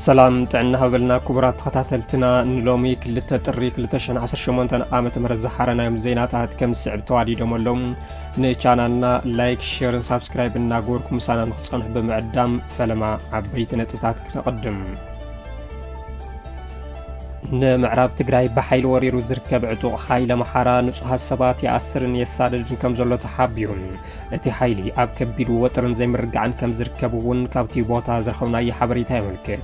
ሰላም ጥዕና ሃበልና ክቡራት ተኸታተልትና ንሎሚ ክልተ ጥሪ 2018 ዓመተ ምህረት ዝሓረናዮም ዜናታት ከም ዝስዕብ ተዋዲዶመሎም ንቻናልና ላይክ ሼርን ሳብስክራይብ እናገበርኩም ምሳና ንክትጸንሑ ብምዕዳም ፈለማ ዓበይቲ ነጥብታት ክንቅድም ንምዕራብ ትግራይ ብሓይሊ ወሪሩ ዝርከብ ዕጡቕ ሓይሊ ኣምሓራ ንጹሃት ሰባት ይኣስርን የሳደድን ከም ዘሎ ተሓቢሩ እቲ ሓይሊ ኣብ ከቢድ ወጥርን ዘይምርግዓን ከም ዝርከብ እውን ካብቲ ቦታ ዝረኸብናዮ ሓበሬታ የመልክት።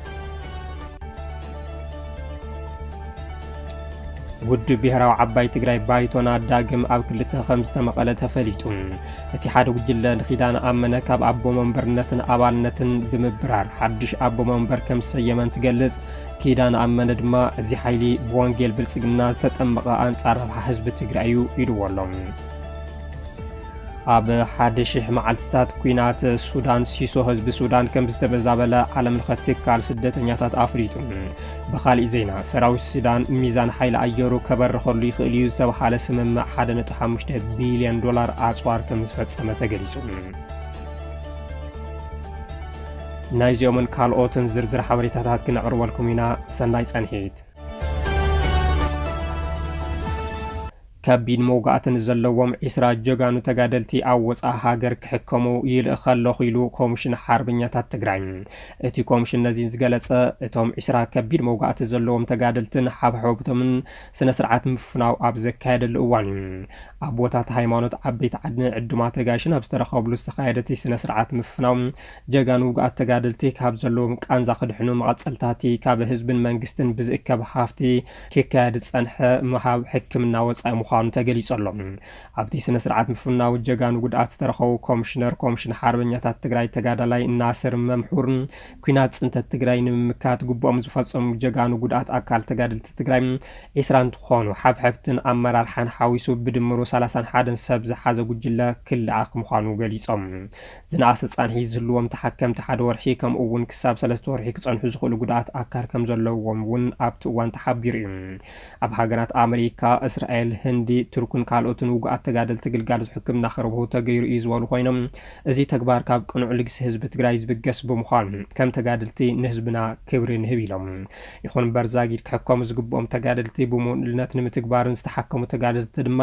ውድብ ብሄራዊ ዓባይ ትግራይ ባይቶና ዳግም ኣብ ክልተ ከም ዝተመቐለ ተፈሊጡ እቲ ሓደ ጉጅለ ንኺዳን ኣመነ ካብ ኣቦ መንበርነትን ኣባልነትን ብምብራር ሓድሽ ኣቦ መንበር ከም ዝሰየመን ትገልጽ። ኪዳን ኣመነ ድማ እዚ ሓይሊ ብወንጌል ብልጽግና ዝተጠመቐ አንጻር ረብሓ ህዝቢ ትግራይ እዩ ኢልዎ ኣሎ። ኣብ 1000 መዓልትታት ኩናት ሱዳን ሲሶ ህዝቢ ሱዳን ከም ዝተበዛበለ ዓለም ለኸ ትካል ስደተኛታት ኣፍሪጡ። ብኻሊእ ዜና ሰራዊት ሱዳን ሚዛን ሓይሊ ኣየሩ ከበርኸሉ ይኽእል እዩ ዝተባሃለ ስምምዕ 1.5 ቢልዮን ዶላር ኣጽዋር ከም ዝፈጸመ ተገሊጹ። ናይዚኦምን ካልኦትን ዝርዝር ሓበሬታታት ክነቕርበልኩም ኢና። ሰናይ ጸንሒት። ከቢድ መውጋእትን ዘለዎም 20 ጀጋኑ ተጋደልቲ ኣብ ወፃኢ ሃገር ክሕከሙ ይልእኽ ኣለኹ ኢሉ ኮሚሽን ሓርበኛታት ትግራይ። እቲ ኮሚሽን ነዚ ዝገለጸ እቶም 20 ከቢድ መውጋእቲ ዘለዎም ተጋደልትን ሓብሓብቶምን ስነ ስርዓት ምፍናው ኣብ ዘካየደሉ እዋን እዩ። ኣብ ቦታት ሃይማኖት ዓበይቲ ዓድን ዕዱማት ተጋይሽን ኣብ ዝተረኸብሉ ዝተኻየደ እቲ ስነ ስርዓት ምፍናው ጀጋኑ ውግኣት ተጋደልቲ ካብ ዘለዎም ቃንዛ ክድሕኑ መቐጸልታቲ ካብ ህዝብን መንግስትን ብዝእከብ ሃፍቲ ክካየድ ዝጸንሐ ምሃብ ሕክምና ወፃኢ ምዃኑ ተገሊጹ ኣሎ። ኣብቲ ስነ ስርዓት ምፍናው ጀጋኑ ጉድኣት ዝተረኸቡ ኮሚሽን ሓርበኛታት ትግራይ ተጋዳላይ ናስር መምሑር ኩናት ጽንተት ትግራይ ንምምካት ግቦኦም ዝፈጸሙ ጀጋኑ ጉድኣት ኣካል ተጋደልቲ ትግራይ 20 እንትኾኑ ሓብሓብትን ኣመራርሓን ሓዊሱ ብድምሩ 31 ሰብ ዝሓዘ ጉጅለ ክልኣኽ ምዃኑ ገሊጾም። ዝነኣሰ ጻንሒ ዝህልዎም ተሓከምቲ ሓደ ወርሒ ከምኡ እውን ክሳብ 3 ወርሒ ክጸንሑ ዝኽእሉ ጉድኣት ኣካል ከም ዘለዎም እውን ኣብቲ እዋን ተሓቢሩ እዩ። ኣብ ሃገራት ኣሜሪካ፣ እስራኤል፣ ህንዲ፣ ቱርክን ካልኦትን ውግኣት ተጋደልቲ ግልጋሎት ሕክምና ክረብሑ ተገይሩ እዩ ዝበሉ ኮይኖም እዚ ተግባር ካብ ቅኑዕ ልግሲ ህዝቢ ትግራይ ዝብገስ ብምዃኑ ከም ተጋደልቲ ንህዝብና ክብሪ ንህብ ኢሎም። ይኹን እምበር ዛጊድ ክሕከሙ ዝግብኦም ተጋደልቲ ብምኡልነት ንምትግባርን ዝተሓከሙ ተጋደልቲ ድማ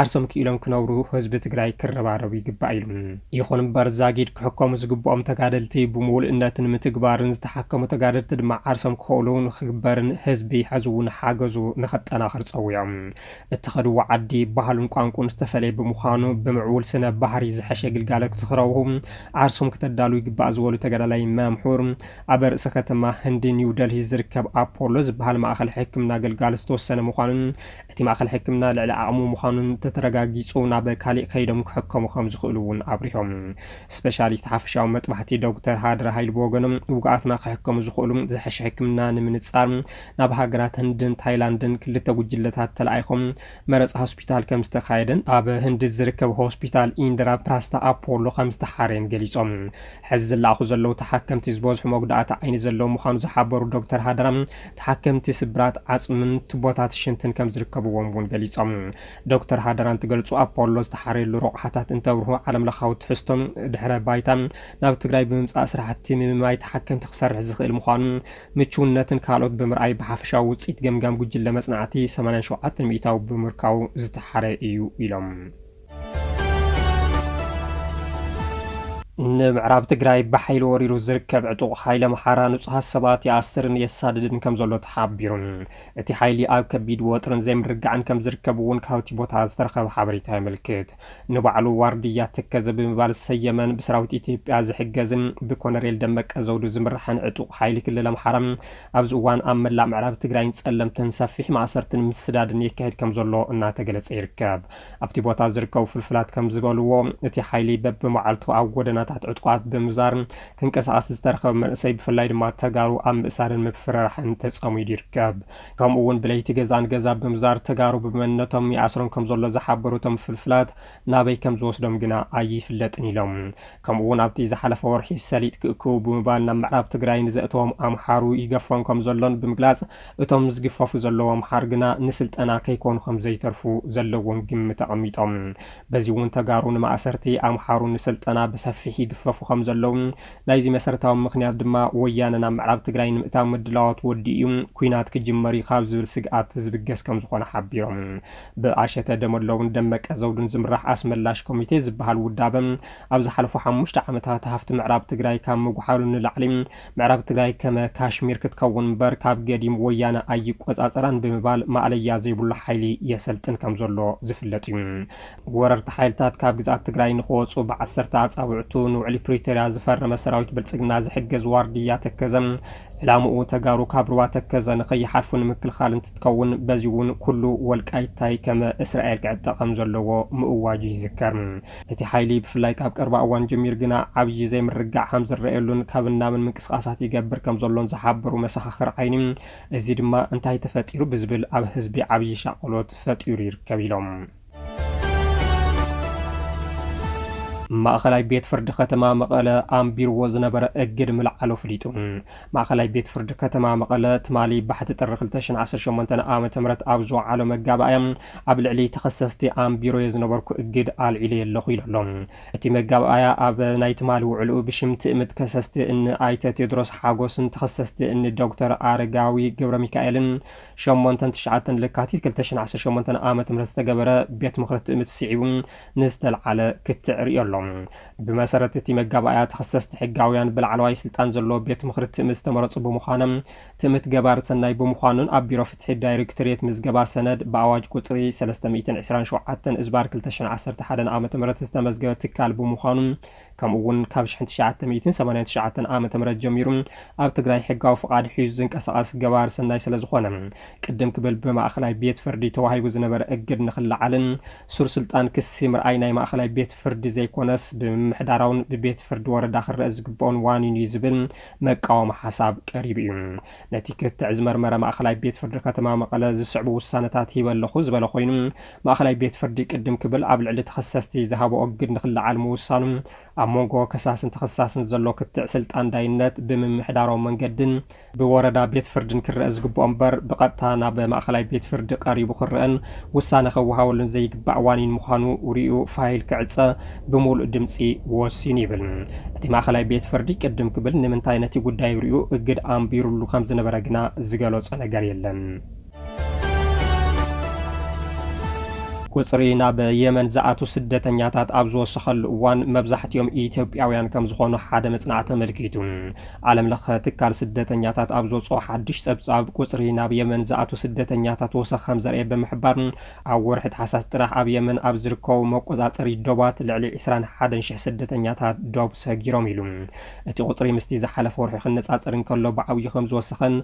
ዓርሶም ክኢሎም ክነብሩ ህዝቢ ትግራይ ክረባረቡ ይግባእ ኢሉ። ይኹን እምበር ዛጊድ ክሕከሙ ዝግብኦም ተጋደልቲ ብምሉእነት ንምትግባርን ዝተሓከሙ ተጋደልቲ ድማ ዓርሶም ክኸእሉን ክግበርን ህዝቢ ሕዝውን ሓገዙ ንኸጠናኽር ጸውዖም። እትኸድዎ ዓዲ ባህሉን ቋንቋን ዝተፈለየ ብምዃኑ ብምዕቡል ስነ ባህሪ ዝሐሸ ግልጋሎት ክረኽቡ ዓርሶም ክተዳሉ ይግባእ ዝበሉ ተጋዳላይ መምሑር ኣብ ርእሰ ከተማ ህንዲ ኒው ደልሂ ዝርከብ ኣፖሎ ዝበሃል ማእኸል ሕክምና ግልጋሎት ዝተወሰነ ምዃኑን እቲ ማእኸል ሕክምና ልዕሊ ዓቕሙ ምዃኑን ተረጋጊጹ ናብ ካሊእ ከይዶም ክሕከሙ ከም ዝኽእሉ እውን አብሪሆም። ስፔሻሊስት ሓፈሻዊ መጥባሕቲ ዶክተር ሃድራ ሃይሉ ብወገኖም ውግኣትና ክሕከሙ ዝኽእሉ ዝሐሸ ሕክምና ንምንጻር ናብ ሃገራት ህንድን ታይላንድን ክልተ ጉጅለታት ተለኣይኾም መረፃ ሆስፒታል ከም ዝተኻየደን ኣብ ህንዲ ዝርከብ ሆስፒታል ኢንድራ ፕራስታ ኣፖሎ ከም ዝተሓረየን ገሊጾም። ሕዚ ዝለኣኹ ዘለዉ ተሓከምቲ ዝበዝሑ መጉዳእቲ ዓይኒ ዘለዉ ምዃኑ ዝሓበሩ ዶክተር ሃድራ ተሓከምቲ ስብራት ዓጽምን ቱቦታት ሽንትን ከም ዝርከብዎም እውን ገሊጾም። ዶክተር ሃድራ እንትገልጹ ኣፖሎ ዝተሓረየሉ ረቑሓታት እንተብርሁ ዓለም ለኻዊ ትሕዝቶም ድሕረ ባይታ ናብ ትግራይ ብምምጻእ ስራሕቲ ምምማይ ተሓከምቲ ክሰርሕ ዝኽእል ምዃኑ ምቹውነትን ካልኦት ብምርኣይ ብሓፈሻዊ ውፅኢት ገምጋም ጉጅለ መጽናዕቲ 87 ሚእታዊ ብምርካቡ ዝተሓረየ እዩ ኢሎም። ንምዕራብ ትግራይ ብሓይሊ ወሪሩ ዝርከብ ዕጡቕ ሓይሊ ኣምሓራ ንጹሃት ሰባት ይኣስርን የሳድድን ከም ዘሎ ተሓቢሩ። እቲ ሓይሊ ኣብ ከቢድ ወጥርን ዘይምርግዓን ከም ዝርከብ እውን ካብቲ ቦታ ዝተረኸበ ሓበሬታ የመልክት። ንባዕሉ ዋርድያ ተከዘ ብምባል ዝሰየመን ብሰራዊት ኢትዮጵያ ዝሕገዝን ብኮነሬል ደመቀ ዘውዱ ዝምራሕን ዕጡቕ ሓይሊ ክልል ኣምሓራ ኣብዚ እዋን ኣብ መላእ ምዕራብ ትግራይን ጸለምትን ሰፊሕ ማእሰርትን ምስዳድን የካየድ ከም ዘሎ እናተገለጸ ይርከብ። ኣብቲ ቦታ ዝርከቡ ፍልፍላት ከም ዝበልዎ እቲ ሓይሊ በብመዓልቱ ኣብ ጎደና ዕጡቓት ብምዛር ክንቀሳቐስ ዝተረኸበ መንእሰይ ብፍላይ ድማ ተጋሩ ኣብ ምእሳርን ምፍራሕን ተጸሚዱ ይርከብ። ከምኡ እውን ብለይቲ ገዛን ገዛ ብምዛር ተጋሩ ብመነቶም ይኣስሮም ከም ዘሎ ዝሓበሩቶም ፍልፍላት ናበይ ከም ዝወስዶም ግና ኣይፍለጥን ኢሎም። ከምኡ እውን ኣብቲ ዝሓለፈ ወርሒ ሰሊጥ ክእክቡ ብምባል ናብ ምዕራብ ትግራይ ንዘእተዎም ኣምሓሩ ይገፎም ከም ዘሎን ብምግላጽ እቶም ዝግፈፉ ዘለዉ ኣምሓር ግና ንስልጠና ከይኮኑ ከም ዘይተርፉ ዘለዎም ግምት ኣቐሚጦም። በዚ እውን ተጋሩ ንማእሰርቲ ኣምሓሩ ንስልጠና ብሰፊሕ ይግፈፉ ከም ዘለው ናይዚ መሰረታዊ ምክንያት ድማ ወያነ ናብ ምዕራብ ትግራይ ንምእታው ምድላዋት ወዲኡ ኩናት ክጅመር ካብ ዝብል ስግኣት ዝብገስ ከም ዝኾነ ሓቢሮም ብኣሸተ ደመለውን ደመቀ ዘውዱን ዝምራሕ ኣስመላሽ ኮሚቴ ዝበሃል ውዳበ ኣብ ዝሓለፉ 5 ዓመታት ሃፍቲ ምዕራብ ትግራይ ካብ ምጉሓሉ ንላዕሊ ምዕራብ ትግራይ ከመ ካሽሚር ክትከውን እምበር ካብ ገዲም ወያነ ኣይቆፃፀራን ብምባል ማዕለያ ዘይብሉ ሓይሊ የሰልጥን ከም ዘሎ ዝፍለጥ እዩ ወረርቲ ሓይልታት ካብ ግዛት ትግራይ ንኽወፁ ብ10 ኣጻብዕቱ ንውዕሊ ፕሪቶሪያ ዝፈረመ ሰራዊት ብልጽግና ዝሕገዝ ዋርድያ ተከዘም ዕላምኡ ተጋሩ ካብ ሩባ ተከዘ ንኸይሓልፉ ንምክልኻል እንትትከውን በዚ እውን ኩሉ ወልቃይታይ ከመ እስራኤል ክዕጠቕ ከም ዘለዎ ምእዋጅ ይዝከር እቲ ሓይሊ ብፍላይ ካብ ቀረባ እዋን ጀሚር ግና ዓብዪ ዘይምርጋዕ ከም ዝረአየሉን ካብ ናምን ምንቅስቃሳት ይገብር ከም ዘሎን ዝሓበሩ መሰኻኽር ዓይኒ እዚ ድማ እንታይ ተፈጢሩ ብዝብል ኣብ ህዝቢ ዓብዪ ሻቆሎት ፈጢሩ ይርከብ ኢሎም ማእኸላይ ቤት ፍርዲ ከተማ መቐለ ኣንቢርዎ ዝነበረ እግድ ምልዓሉ ፍሊጡ ማእኸላይ ቤት ፍርዲ ከተማ መቐለ ትማሊ ባሕቲ ጥሪ 2018 ዓመተ ምህረት ኣብ ዝወዓሎ መጋባእያ ኣብ ልዕሊ ተኸሰስቲ ኣንቢሮ ዝነበርኩ እግድ ኣልዒለ የለኹ ኢሎም እቲ መጋባእያ ኣብ ናይ ትማሊ ውዕልኡ ብሽም ትእምት ከሰስቲ እን ኣይተ ቴዎድሮስ ሓጎስን ተኸሰስቲ እን ዶክተር ኣረጋዊ ገብረ ሚካኤልን 8-9 ለካቲት 2018 ዓመተ ምህረት ዝተገበረ ቤት ምክሪ ትእምት ስዒቡ ንዝተለዓለ ክትዕርዮ ኣሎ بمسارة تيم جابايا تخصصت حجاويان بالعلواي سلطان زلو بيت مخرج مستمرت بمخانم تمت جبار سناي بمخانون أبيرو فتح الدايركتوريت مزجبا سند بأواج قطري 320 شعاتن إزبار كلتشن 10 حدا عامة مرت استمزجت تكال بمخانم كم أون كابش حنت شعات 289 عامة مرت جميرون أب تجري حجاو فقاد حيزن كأساس جبار سناي سلزخانم قدم قبل بما أخلاي بيت فردي توهاي وزنبر أجر نخل علن سور سلطان كسيمر أيناي ما أخلاي بيت فردي زي كونس بمحدارون ببيت فرد ورا داخل رزقبون وانين يزبل مقاوم حساب قريب نتيجة تعزمر مرة ما أخلاي بيت فرد كتمام مقالة زسعب والسنتات هي بالخوز بالخوين ما أخلاي بيت فرد قدم قبل قبل على تخصصتي ذهب وأجر نخل على الموصان أمونجو كساس تخصص زلوك التعسلت عن داينات بمحدارون من قدن بوردا بيت فرد نكر رزقبون بر بقطعنا بما أخلاي بيت فرد قريب خرقن والسنة خوها ولن زي بعوانين مخانو وريو فايل كعصا بمول دمسي وسيني بل اتي ما خلاي بيت فردي قدم قبل نمنتاي نتي غداي ريو اجد امبيرلو خمس نبرغنا زغلوص ነገር የለን ቁጽሪና በየመን ዘአቱ ስደተኛታት ኣብዞ ወሰኸል ዋን መብዛሕትዮም ኢትዮጵያውያን ከም ዝኾኑ ሓደ መጽናዕተ መልኪቱ ዓለም ለኸ ትካል ስደተኛታት ኣብዞ ጾ ሓድሽ ጸብጻብ ቁጽሪና በየመን ዘአቱ ስደተኛታት ወሰኸም ዘርኤ በመሕባር ኣብ ወርሒ ተሓሳስ ጥራሕ ኣብ የመን ኣብ ዝርከቡ መቆጻጸሪ ዶባት ልዕሊ 21000 ስደተኛታት ዶብ ሰጊሮም ኢሉ እቲ ቁጽሪ ምስቲ ዝሓለፈ ወርሒ ክነጻጸር እንከሎ ብዓብይ ከም ዝወሰኸን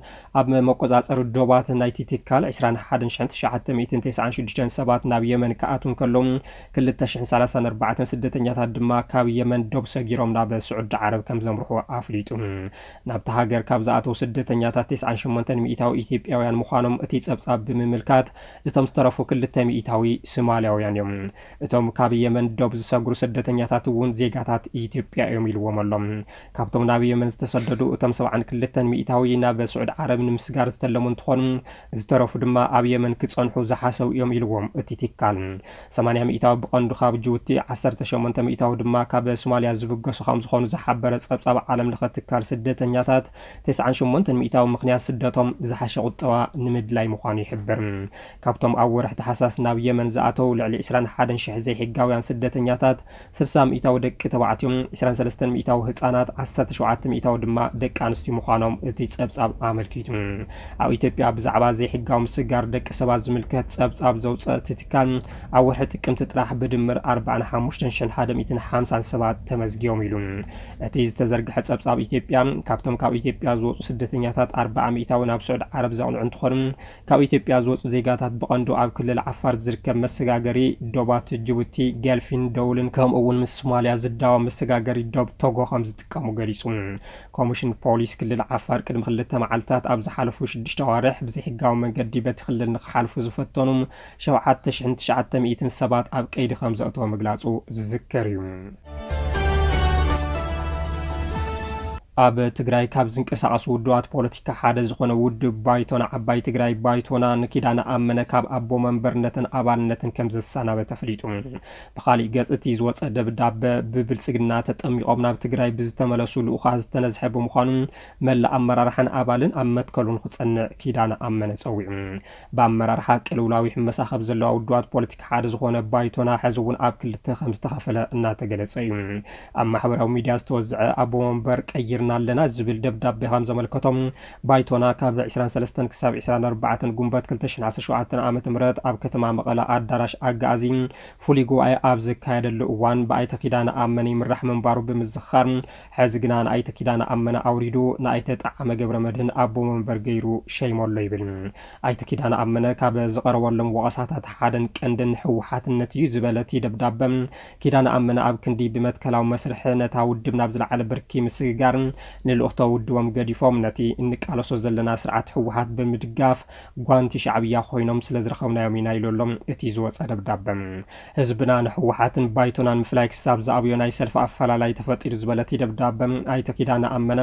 ኣብ መቆጻጸሪ ዶባት ናይቲ ትካል 21996 ሰባት ናብ من كأتون كلهم كل 2034 سدتنيات دما كاب يمن دوب سجيرهم ناب سعود عرب كم زمرحوا أفريتهم ناب تهاجر كاب زاتو سدتنيات 9800 إثيوبياويان مخانم أتي تصاب بمملكات لتم استرفوا كل 100 سومالياويان يوم تم كاب يمن دوب سجرو سدتنيات ون زيجات إثيوبيا يوم الوملهم كابتم ناب يمن استسددوا تم سبعا كل 100 ناب سعود عرب نمسجار استلمون تخون استرفوا دما أب يمن كتصنحوا زحاسو يوم الوم أتي 8 مئتاو بقندو خاب جوتي 18 مئتاو دما كاب سوماليا زبغسو خام زخونو زحبر صبصاب عالم لختكار سدتنياتات 98 مئتاو مخنيات سدتهم زحشه قطوا نمدلاي مخانو يحبر كابتم اور حتى حساس ناب يمن زاتو لعلي 21000 زي حغاويان سدتنياتات 60 مئتاو دق تبعتهم 23 مئتاو هصانات 17 مئتاو دما دق انستي مخانوم اتي صبصاب عملكيتو او ايثيوبيا بزعبا زي حغاو مسغار دق سبات زملكت صبصاب زوصت كان أول حتى كم تطرح بدمر 4557 تمزجيوم يلون أتيز تزرق حسب صاب إثيوبيا كابتن كاو إثيوبيا زوج سدتنياتات 400 وناب سعود عرب زون عند خرم كاو إثيوبيا زوج زيجاتات بقندو عب كل العفار زركب مسجاجري دوبات جيبوتي جالفين دولن كم أول من الصوماليا زدوا مسجاجري دوب توغو 5 كامو جريسون كوميشن بوليس كل العفار كلم خلتها معلتات أبز حلفوش دش توارح بزي حقاو من قدي بتخلنا حلفو زفتونهم شوعات تشعن 900 سبات أب كيد 5 أتوا مجلسو ذكريون ኣብ ትግራይ ካብ ዝንቀሳቐሱ ውድባት ፖለቲካ ሓደ ዝኾነ ውድብ ባይቶና ዓባይ ትግራይ ባይቶና ንኪዳነ ኣመነ ካብ ኣቦ መንበርነትን ኣባልነትን ከም ዘሰናበ ተፈሊጡ። ብኻሊእ ገጽ እቲ ዝወፀ ደብዳቤ ብብልጽግና ተጠሚቖም ናብ ትግራይ ብዝተመለሱ ልኡኻን ዝተነዝሐ ብምዃኑ መላእ ኣመራርሓን ኣባልን ኣብ መትከሉን ክጸንዕ ኪዳነ ኣመነ ጸዊዑ። ብኣመራርሓ ቅልውላዊ ሕመሳ ካብ ዘለዋ ውድባት ፖለቲካ ሓደ ዝኾነ ባይቶና ሕዚ እውን ኣብ ክልተ ከም ዝተኸፈለ እናተገለጸ እዩ። ኣብ ማሕበራዊ ሚድያ ዝተወዝዐ ኣቦ መንበር ቀይርና ኣለና ዝብል ደብዳቤ ከም ዘመልከቶም ባይቶና ካብ 23 ክሳብ 24 ጉንበት 2017 ዓ.ም ኣብ ከተማ መቐለ ኣዳራሽ ኣጋዚ ፍሉይ ጉባኤ ኣብ ዝካየደሉ እዋን ብኣይተ ኪዳነ ኣመነ ይምራሕ ምንባሩ ብምዝኻር ሕዚ ግና ንኣይተ ኪዳነ ኣመነ ኣውሪዱ ንኣይተ ጣዕመ ገብረ መድህን ኣቦ መንበር ገይሩ ሸይሞሎ ይብል። ኣይተ ኪዳነ ኣመነ ካብ ዝቐረበሎም ወቀሳታት ሓደን ቀንድን ሕወሓትነት እዩ ዝበለቲ ደብዳቤ ኪዳነ ኣመነ ኣብ ክንዲ ብመትከላዊ መስርሕ ነታ ውድብ ናብ ዝለዓለ ብርኪ ምስግጋር ንልኡኽቶ ውድቦም ገዲፎም ነቲ እንቃለሶ ዘለና ስርዓት ሕወሓት ብምድጋፍ ጓንቲ ሻዕብያ ኮይኖም ስለ ዝረኸብናዮም ኢና ኢሎሎም እቲ ዝወፀ ደብዳቤ። ህዝብና ንሕወሓትን ባይቶናን ምፍላይ ክሳብ ዝኣብዮ ናይ ሰልፊ ኣፈላላይ ተፈጢሩ ዝበለቲ ደብዳቤ ኣይተ ኪዳነ ኣመነ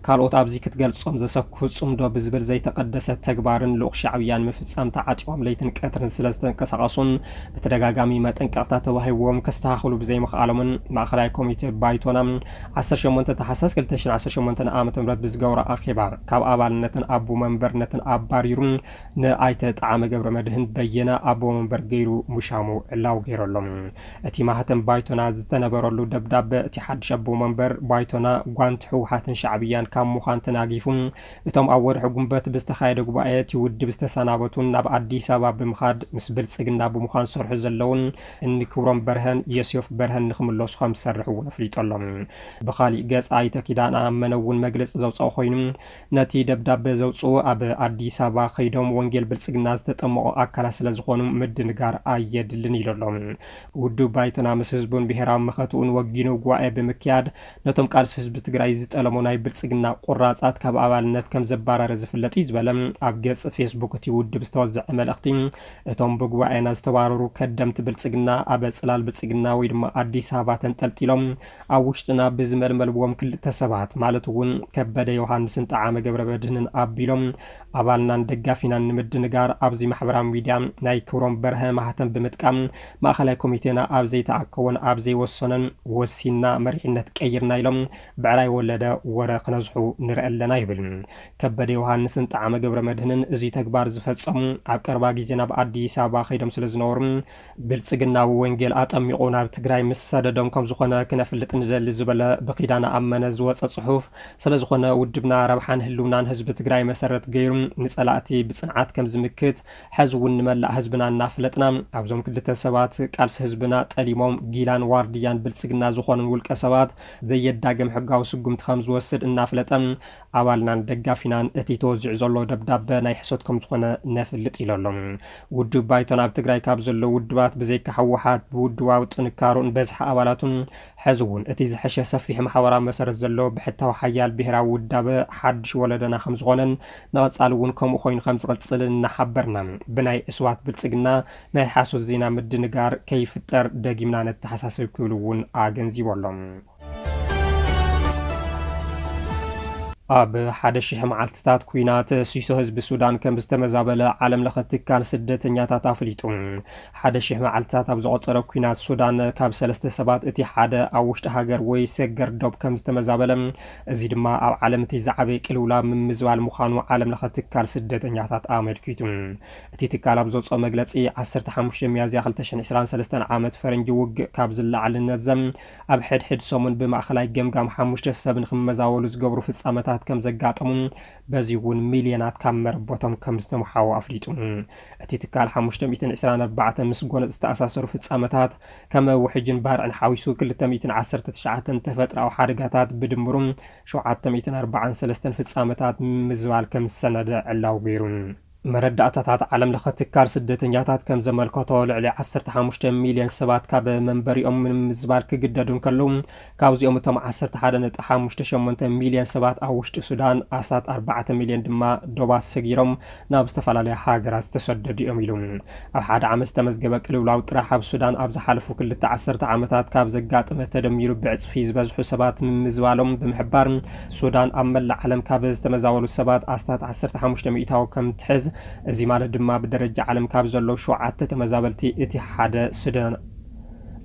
ካልኦት ኣብዚ ክትገልጾም ዘሰኩ ጽምዶ ብዝብል ዘይተቀደሰ ተግባርን ልኡኽ ሻዕብያን ምፍጻም ተዓጢቖም ለይትን ቀትርን ስለ ዝተንቀሳቐሱን ብተደጋጋሚ መጠንቀቕታ ተዋሂቦም ከስተኻኽሉ ብዘይምኽኣሎምን ማእኸላይ ኮሚቴ ባይቶና 18 ታሕሳስ 2018 ዓ.ም ብዝገብሮ ኣኼባ ካብ ኣባልነትን ኣቦ መንበርነትን ኣባሪሩ ንኣይተ ጣዕመ ገብረ መድህን በየነ ኣቦ መንበር ገይሩ ሙሻሙ ዕላው ገይረሎም። እቲ ማህተም ባይቶና ዝተነበረሉ ደብዳቤ እቲ ሓድሽ ኣቦ መንበር ባይቶና ጓንቲ ሕወሓትን ሻዕብያን ካብ ምዃን ተናጊፉ እቶም ኣብ ወርሒ ጉንበት ብዝተኻየደ ጉባኤ እቲ ውድብ ዝተሰናበቱን ናብ ኣዲስ ኣበባ ብምኻድ ምስ ብልጽግና ብምዃን ዝሰርሑ ዘለውን እኒ ክብሮም በርሀን ዮሴፍ በርሀን ንክምለሱ ከም ዝሰርሕ እውን ኣፍሊጦሎም። ብኻሊእ ገጽ ኣይተ ኪዳነ ኣመነ እውን መግለፂ ዘውፅኦ ኮይኑ ነቲ ደብዳቤ ዘውፅኡ ኣብ ኣዲስ ኣበባ ከይዶም ወንጌል ብልጽግና ዝተጠመቑ ኣካላት ስለ ዝኾኑ ምድንጋር ኣየድልን ኢሎሎም። ውድብ ባይቶና ምስ ህዝቡን ብሄራዊ መኸትኡን ወጊኑ ጉባኤ ብምክያድ ነቶም ቃልሲ ህዝቢ ትግራይ ዝጠለሙ ናይ ብልጽግና ቁራጻት ካብ ኣባልነት ከም ዘባረረ ዝፍለጥ እዩ ዝበለ ኣብ ገጽ ፌስቡክ እቲ ውድብ ዝተወዝዐ መልእኽቲ እቶም ብጉባኤና ዝተባረሩ ከደምቲ ብልጽግና ኣብ ጽላል ብልጽግና ወይ ድማ ኣዲስ ኣበባ ተንጠልጢሎም ኣብ ውሽጥና ብዝመልመልዎም ክልተ ሰባት ማለት እውን ከበደ ዮሃንስን ጣዕመ ገብረ መድህንን ኣቢሎም ኣባልናን ደጋፊናን ንምድንጋር ኣብዚ ማሕበራዊ ሚድያ ናይ ክብሮም በርሀ ማህተም ብምጥቃም ማእኸላይ ኮሚቴና ኣብ ዘይተኣከቦን ኣብ ዘይወሰነን ወሲና መሪሕነት ቀይርና ኢሎም ብዕላይ ወለደ ወረ ክነዝሑ ንርኢ ኣለና ይብል። ከበደ ዮሃንስን ጣዕመ ገብረ መድህንን እዚ ተግባር ዝፈጸሙ ኣብ ቀረባ ግዜ ናብ ኣዲስ ኣበባ ከይዶም ስለ ዝነበሩ ብልጽግናዊ ወንጌል ኣጠሚቑ ናብ ትግራይ ምስ ሰደዶም ከም ዝኾነ ክነፍልጥ ንደሊ ዝበለ ብኪዳነ ኣመነ ዝወፀ ጽሑፍ ስለ ዝኾነ ውድብና ረብሓን ህልውናን ህዝቢ ትግራይ መሰረት ገይሩ ንጸላእቲ ብጽንዓት ከም ዝምክት ሕዚ እውን ንመላእ ህዝብና እናፍለጥና ኣብዞም ክልተ ሰባት ቃልሲ ህዝብና ጠሊሞም ጊላን ዋርድያን ብልጽግና ዝኾኑን ውልቀ ሰባት ዘየዳግም ሕጋዊ ስጉምቲ ከም ዝወስድ እናፍለጠ ኣባልናን ደጋፊናን እቲ ተወዚዑ ዘሎ ደብዳቤ ናይ ሕሶት ከም ዝኾነ ነፍልጥ ኢሎሎም። ውድብ ባይቶና ኣብ ትግራይ ካብ ዘለዉ ውድባት ብዘይካ ሕወሓት ብውድባዊ ጥንካሮን በዝሒ ኣባላቱን ሕዚ እውን እቲ ዝሐሸ ሰፊሕ ማሕበራዊ መሰረት ዘለዎ ብሕታዊ ሓያል ብሄራዊ ውዳበ ሓድሽ ወለደና ከም ዝኾነን ንቐጻሊ እውን ከምኡ ኮይኑ ከም ዝቕጽል እናሓበርና ብናይ እስዋት ብልጽግና ናይ ሓሶት ዜና ምድንጋር ከይፍጠር ደጊምና ነተሓሳስብ ክብሉ እውን ኣገንዚቦሎም። ኣብ 1000 መዓልትታት ኩናት ሲሶ ህዝቢ ሱዳን ከም ዝተመዛበለ ዓለም ለኸ ትካል ስደተኛታት ኣፍሊጡ። 1000 መዓልትታት ኣብ ዘቆፀረ ኩናት ሱዳን ካብ 3 ሰባት እቲ ሓደ ኣብ ውሽጢ ሃገር ወይ ሰገር ዶብ ከም ዝተመዛበለ እዚ ድማ ኣብ ዓለም እቲ ዝዓበየ ቅልውላው ምምዝባል ምዃኑ ዓለም ለኸ ትካል ስደተኛታት ኣመልኪቱ። እቲ ትካል ኣብ ዘውፅኦ መግለፂ 15 ሚያዝያ 2023 ዓመት ፈረንጂ ውግእ ካብ ዝለዓልነት ዘም ኣብ ሕድሕድ ሰሙን ብማእኸላይ ገምጋም 5 ሰብ ንክመዛወሉ ዝገብሩ ፍጻመታት ከም ዘጋጠሙ በዚ እውን ሚልዮናት ካብ መረቦቶም ከም ዝተመሓው ኣፍሊጡ። እቲ ትካል 524 ምስ ጎነፅ ዝተኣሳሰሩ ፍጻመታት ከም ውሕጅን ባርዕን ሓዊሱ 219 ተፈጥራዊ ሓደጋታት ብድምሩ 743 ፍጻመታት ምዝባል ከም ዝሰነደ ዕላው ገይሩ። መረዳእታታት ዓለም ለኸ ትካል ስደተኛታት ከም ዘመልከቶ ልዕሊ 15 ሚልዮን ሰባት ካብ መንበሪኦም ንምዝባል ክግደዱ ከለዉ ካብዚኦም እቶም 11.58 ሚልዮን ሰባት ኣብ ውሽጢ ሱዳን ኣሳት 4 ሚልዮን ድማ ዶባ ሰጊሮም ናብ ዝተፈላለዩ ሃገራት ዝተሰደዱ እዮም ኢሉ ኣብ ሓደ ዓመት ዝተመዝገበ ቅልውላው ጥራሕ ኣብ ሱዳን ኣብ ዝሓለፉ 2 ዓመታት ካብ ዘጋጥመ ተደሚሩ ብዕፅፊ ዝበዝሑ ሰባት ምዝባሎም ብምሕባር ሱዳን ኣብ መላእ ዓለም ካብ ዝተመዛወሉ ሰባት ኣስታት 15 ሚእታዊ ከም ትሕዝ እዚ ማለት ድማ ብደረጃ ዓለም ካብ ዘሎ 7 ተመዛበልቲ እቲ ሓደ ሱዳን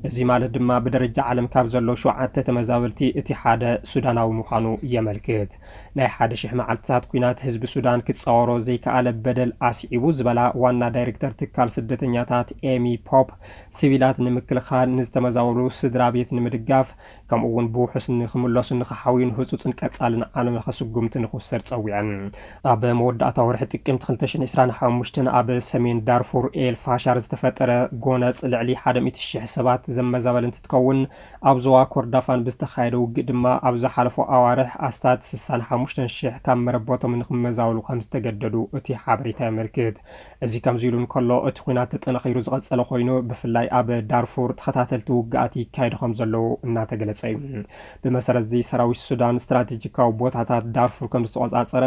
እዚ ማለት ድማ ብደረጃ ዓለም ካብ ዘሎ 7 ተመዛበልቲ እቲ ሓደ ሱዳናዊ ምዃኑ የመልክት ናይ 1000 መዓልትታት ኩናት ህዝቢ ሱዳን ክጻወሮ ዘይከኣለ በደል ኣስዒቡ ዝበላ ዋና ዳይሬክተር ትካል ስደተኛታት ኤሚ ፖፕ ሲቪላት ንምክልኻል ንዝተመዛወሉ ስድራ ቤት ንምድጋፍ ከምኡውን ብውሑስ ንኽምለሱ ንኽሓዊን ህጹጽን ቀጻልን ዓለም ከስጉምቲ ንኽወሰድ ጸዊዐን ኣብ መወዳእታ ወርሒ ጥቅምቲ 2025 ኣብ ሰሜን ዳርፉር ኤል ፋሻር ዝተፈጠረ ጎነጽ ልዕሊ 100,000 ሰባት ዘመዛበል እንትትከውን ኣብ ዞባ ኮርዳፋን ብዝተኻየደ ውግእ ድማ ኣብ ዝሓለፉ ኣዋርሕ ኣስታት 65,000 ካብ መረቦቶም ንኽመዛወሉ ከም ዝተገደዱ እቲ ሓበሬታ የመልክት እዚ ከምዚ ኢሉ እንከሎ እቲ ኩናት ተጠናኺሩ ዝቐጸለ ኮይኑ ብፍላይ ኣብ ዳርፉር ተኸታተልቲ ውግኣት ይካየዱ ከም ዘለዉ እናተገለጸ እዩ ብመሰረት እዚ ሰራዊት ሱዳን ስትራቴጂካዊ ቦታታት ዳርፉር ከም ዝተቆጻጸረ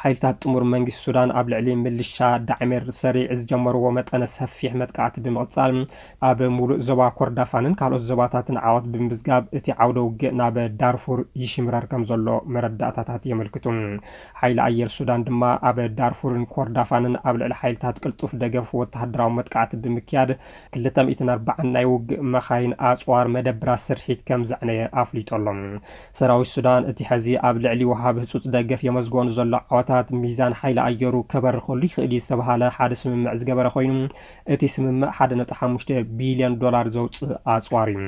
ሓይልታት ጥሙር መንግስቲ ሱዳን ኣብ ልዕሊ ምልሻ ዳዕሜር ሰሪዕ ዝጀመርዎ መጠነ ሰፊሕ መጥቃዕቲ ብምቕጻል ኣብ ሙሉእ ዞባ ኮርዳፋንን ካልኦት ዞባታትን ዓወት ብምዝጋብ እቲ ዓውደ ውግእ ናብ ዳርፉር ይሽምረር ከም ዘሎ መረዳእታታት የመልክቱ ሓይሊ ኣየር ሱዳን ድማ ኣብ ዳርፉርን ኮርዳፋንን ኣብ ልዕሊ ሓይልታት ቅልጡፍ ደገፍ ወተሃደራዊ መጥቃዕቲ ብምክያድ 240 ናይ ውግእ መኻይን ኣጽዋር መደብራት ስርሒት ከም ዘዕነየ ኣፍሊጦሎም ሰራዊት ሱዳን እቲ ሕዚ ኣብ ልዕሊ ወሃብ ህጹጽ ደገፍ የመዝጎኑ ዘሎ ዓወታት ሚዛን ሓይሊ ኣየሩ ከበርኸሉ ይኽእል ዝተባሃለ ሓደ ስምምዕ ዝገበረ ኮይኑ እቲ ስምምዕ 1.5 ቢልዮን ዶላር ዘውፅእ ኣጽዋር እዩ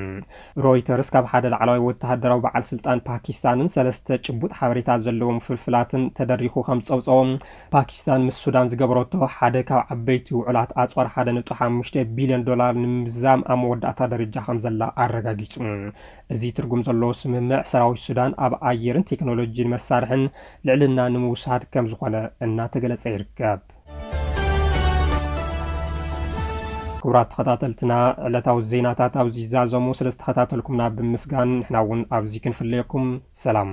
ሮይተርስ ካብ ሓደ ላዕለዋይ ወተሃደራዊ በዓል ስልጣን ፓኪስታንን ሰለስተ ጭቡጥ ሓበሬታት ዘለዎም ፍልፍላትን ተደሪኹ ከም ፀውፀዎም ፓኪስታን ምስ ሱዳን ዝገበረቶ ሓደ ካብ ዓበይቲ ውዕላት ኣጽዋር 1.5 ቢልዮን ዶላር ንምዛም ኣብ መወዳእታ ደረጃ ከም ዘላ ኣረጋጊጹ እዚ ትርጉም ዘለዎ ስምምዕ ሰራዊት ሱዳን ኣብ ኣየርን ቴክኖሎጂን መሳርሕን ልዕልና ንምውሳድ ከም ዝኾነ እናተገለጸ ይርከብ ክቡራት ተኸታተልትና ዕለታዊ ዜናታት ኣብዚ ዛዘሙ ስለ ዝተኸታተልኩምና ብምስጋን ንሕና እውን ኣብዚ ክንፍለየኩም ሰላም